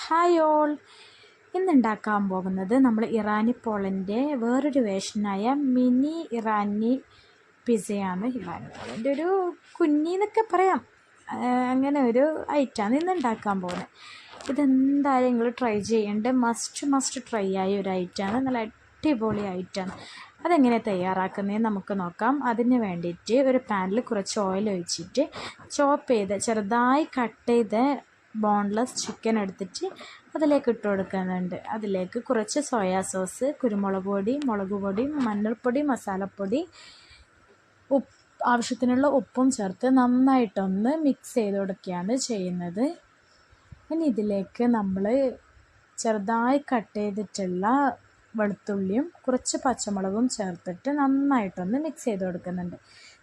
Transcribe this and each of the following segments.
Hi all, ഇന്നുണ്ടാക്കാൻ പോകുന്നത് നമ്മൾ ഇറാനി പോളൻ്റെ വേറൊരു വേർഷനായ മിനി ഇറാനി പിസയാണ്. ഇറാനി പോളൻ്റെ ഒരു കുഞ്ഞിന്നൊക്കെ പറയാം, അങ്ങനെ ഒരു ഐറ്റമാണ് ഇന്ന് ഉണ്ടാക്കാൻ പോകുന്നത്. ഇതെന്തായാലും നിങ്ങൾ ട്രൈ ചെയ്യേണ്ട മസ്റ്റ് ട്രൈ ആയ ഒരു ഐറ്റമാണ്. നല്ല അടിപൊളി ഐറ്റമാണ്. അതെങ്ങനെ തയ്യാറാക്കുന്നതെന്ന് നമുക്ക് നോക്കാം. അതിന് വേണ്ടിയിട്ട് ഒരു പാനിൽ കുറച്ച് ഓയിൽ ഒഴിച്ചിട്ട് ചെറുതായി കട്ട് ചെയ്ത ബോൺലെസ് ചിക്കൻ എടുത്തിട്ട് അതിലേക്ക് ഇട്ട് കൊടുക്കുന്നുണ്ട്. അതിലേക്ക് കുറച്ച് സോയാ സോസ്, കുരുമുളക് പൊടി, മുളക് പൊടി, മഞ്ഞൾപ്പൊടി, മസാലപ്പൊടി, ആവശ്യത്തിനുള്ള ഉപ്പും ചേർത്ത് നന്നായിട്ടൊന്ന് മിക്സ് ചെയ്ത് കൊടുക്കുകയാണ് ചെയ്യുന്നത്. ഇനി ഇതിലേക്ക് നമ്മൾ ചെറുതായി കട്ട് ചെയ്തിട്ടുള്ള വെളുത്തുള്ളിയും കുറച്ച് പച്ചമുളകും ചേർത്തിട്ട് നന്നായിട്ടൊന്ന് മിക്സ് ചെയ്ത് കൊടുക്കുന്നുണ്ട്.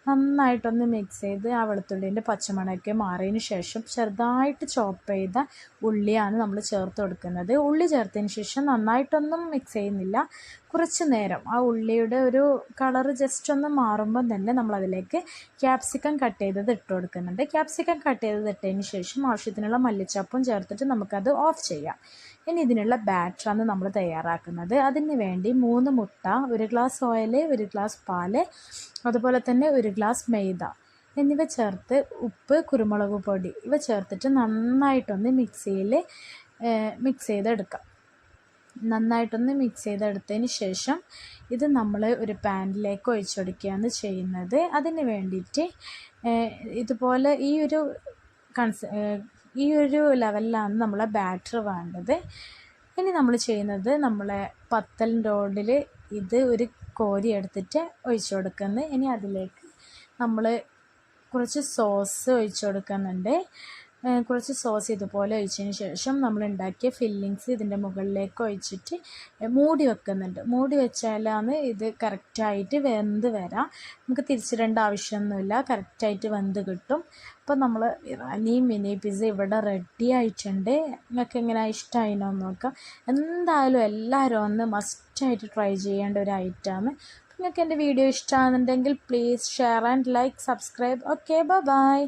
നന്നായിട്ടൊന്ന് മിക്സ് ചെയ്ത് ആ വെളുത്തുള്ളീൻ്റെ പച്ചമണമൊക്കെ മാറിയതിന് ശേഷം ചെറുതായിട്ട് ചോപ്പ് ചെയ്ത ഉള്ളിയാണ് നമ്മൾ ചേർത്ത് കൊടുക്കുന്നത്. ഉള്ളി ചേർത്തതിന് ശേഷം നന്നായിട്ടൊന്നും മിക്സ് ചെയ്യുന്നില്ല. കുറച്ച് നേരം ആ ഉള്ളിയുടെ ഒരു കളറ് ജസ്റ്റ് ഒന്ന് മാറുമ്പം തന്നെ നമ്മളതിലേക്ക് ക്യാപ്സിക്കം കട്ട് ചെയ്തത് ഇട്ട് കൊടുക്കുന്നുണ്ട്. ക്യാപ്സിക്കം കട്ട് ചെയ്തത് ഇട്ടതിന് ശേഷം ആവശ്യത്തിനുള്ള മല്ലിച്ചപ്പും ചേർത്തിട്ട് നമുക്കത് ഓഫ് ചെയ്യാം. ഇനി ഇതിനുള്ള ബാറ്ററാണ് നമ്മൾ തയ്യാറാക്കുന്നത്. അതിന് വേണ്ടി 3 മുട്ട, 1 ഗ്ലാസ് ഓയിൽ, 1 ഗ്ലാസ് പാല്, അതുപോലെ തന്നെ 1 ഗ്ലാസ് മൈദ എന്നിവ ചേർത്ത് ഉപ്പ്, കുരുമുളക് പൊടി ഇവ ചേർത്തിട്ട് നന്നായിട്ടൊന്ന് മിക്സ് ചെയ്തെടുക്കാം. നന്നായിട്ടൊന്ന് മിക്സ് ചെയ്തെടുത്തതിന് ശേഷം ഇത് നമ്മൾ ഒരു പാനിലേക്ക് ഒഴിച്ചൊടുക്കുകയാണ് ചെയ്യുന്നത്. അതിന് വേണ്ടിയിട്ട് ഇതുപോലെ ഈ ഒരു ലെവലിലാണ് നമ്മളെ ബാറ്റർ വേണ്ടത്. ഇനി നമ്മൾ ചെയ്യുന്നത്, നമ്മളെ പത്തലിൻ്റെ റോഡിൽ ഇത് ഒരു കോരി എടുത്തിട്ട് ഒഴിച്ചു കൊടുക്കുന്നത്. ഇനി അതിലേക്ക് നമ്മൾ കുറച്ച് സോസ് ഒഴിച്ചു കൊടുക്കുന്നുണ്ട്. കുറച്ച് സോസ് ഇതുപോലെ ഒഴിച്ചതിന് ശേഷം നമ്മൾ ഉണ്ടാക്കിയ ഫില്ലിങ്സ് ഇതിൻ്റെ മുകളിലേക്ക് ഒഴിച്ചിട്ട് മൂടി വെക്കുന്നുണ്ട്. മൂടി വെച്ചാലാണ് ഇത് കറക്റ്റായിട്ട് വെന്ത് വരാം. നമുക്ക് തിരിച്ചിടേണ്ട ആവശ്യമൊന്നുമില്ല, കറക്റ്റായിട്ട് വെന്ത് കിട്ടും. അപ്പോൾ നമ്മൾ ഇറാനി മിനി പിസ്സ ഇവിടെ റെഡി ആയിട്ടുണ്ട്. നിങ്ങൾക്ക് എങ്ങനെ ഇഷ്ടമായിനോ നോക്കാം. എന്തായാലും എല്ലാവരും ഒന്ന് മസ്റ്റായിട്ട് ട്രൈ ചെയ്യേണ്ട ഒരു ഐറ്റമാണ്. നിങ്ങൾക്ക് എൻ്റെ വീഡിയോ ഇഷ്ടമാണെന്നുണ്ടെങ്കിൽ please share and like, subscribe. Okay, by.